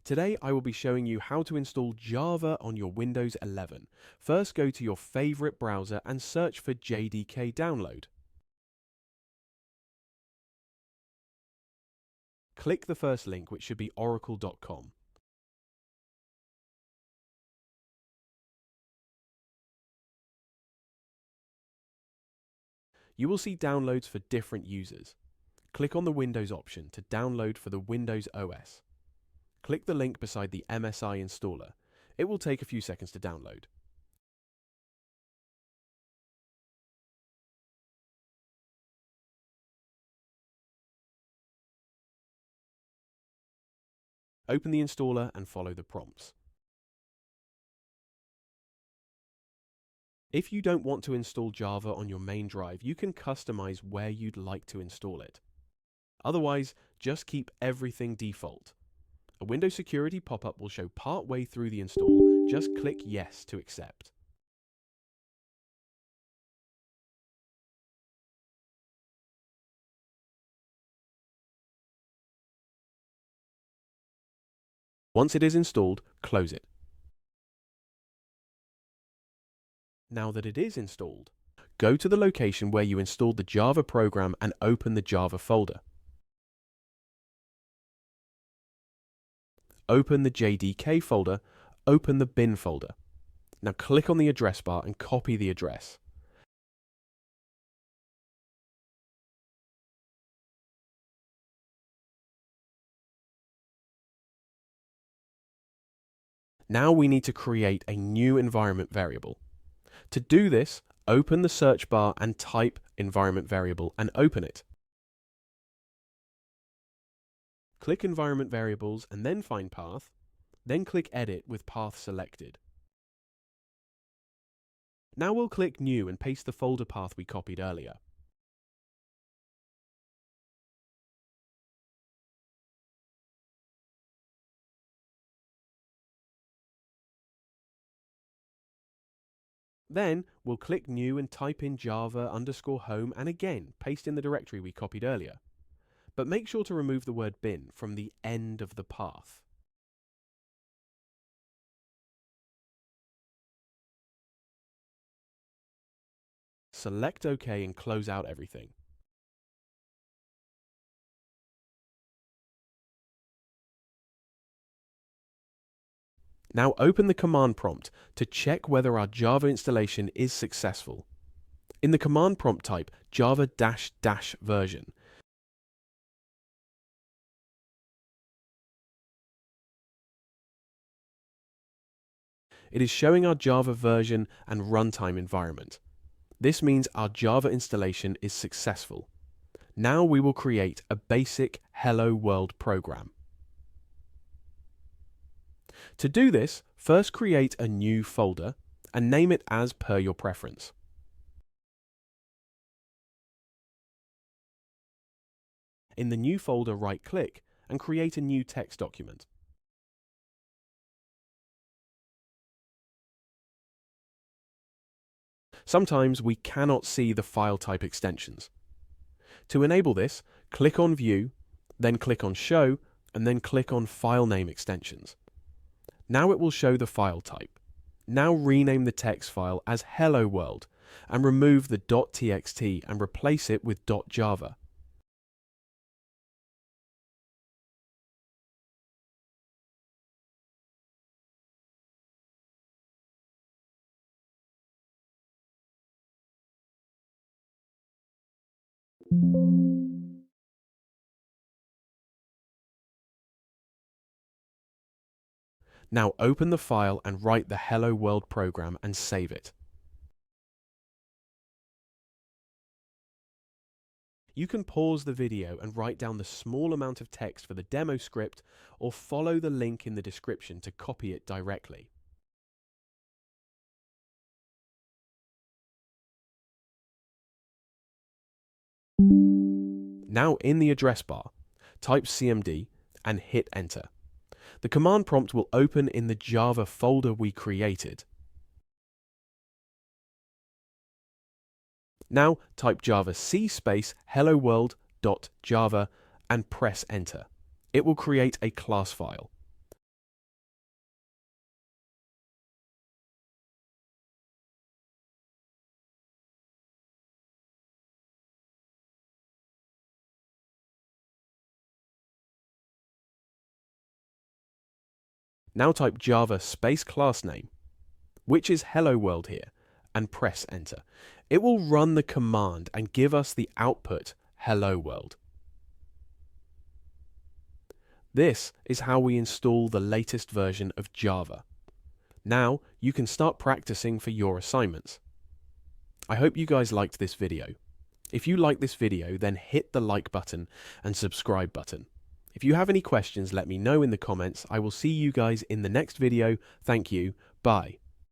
Today I will be showing you how to install Java on your Windows 11. First, go to your favorite browser and search for JDK download. Click the first link, which should be oracle.com. You will see downloads for different users. Click on the Windows option to download for the Windows OS. Click the link beside the MSI installer. It will take a few seconds to download. Open the installer and follow the prompts. If you don't want to install Java on your main drive, you can customize where you'd like to install it. Otherwise, just keep everything default. A Windows security pop-up will show partway through the install. Just click Yes to accept. Once it is installed, close it. Now that it is installed, go to the location where you installed the Java program and open the Java folder. Open the JDK folder, open the bin folder. Now click on the address bar and copy the address. Now we need to create a new environment variable. To do this, open the search bar and type environment variable and open it. Click environment variables and then find path, then click edit with path selected. Now we'll click new and paste the folder path we copied earlier. Then we'll click new and type in java_home and again paste in the directory we copied earlier. But make sure to remove the word bin from the end of the path. Select OK and close out everything. Now open the command prompt to check whether our Java installation is successful. In the command prompt type java -- version. It is showing our Java version and runtime environment. This means our Java installation is successful. Now we will create a basic Hello World program. To do this, first create a new folder and name it as per your preference. In the new folder, right-click and create a new text document. Sometimes we cannot see the file type extensions. To enable this, click on View, then click on Show, and then click on File Name Extensions. Now it will show the file type. Now rename the text file as Hello World and remove the .txt and replace it with .java. Now open the file and write the Hello World program and save it. You can pause the video and write down the small amount of text for the demo script or follow the link in the description to copy it directly. Now in the address bar, type cmd and hit enter. The command prompt will open in the Java folder we created. Now type javac space hello world.java and press enter. It will create a class file. Now type Java space class name, which is hello world here, and press enter. It will run the command and give us the output hello world. This is how we install the latest version of Java. Now you can start practicing for your assignments. I hope you guys liked this video. If you like this video, then hit the like button and subscribe button. If you have any questions, let me know in the comments. I will see you guys in the next video. Thank you. Bye.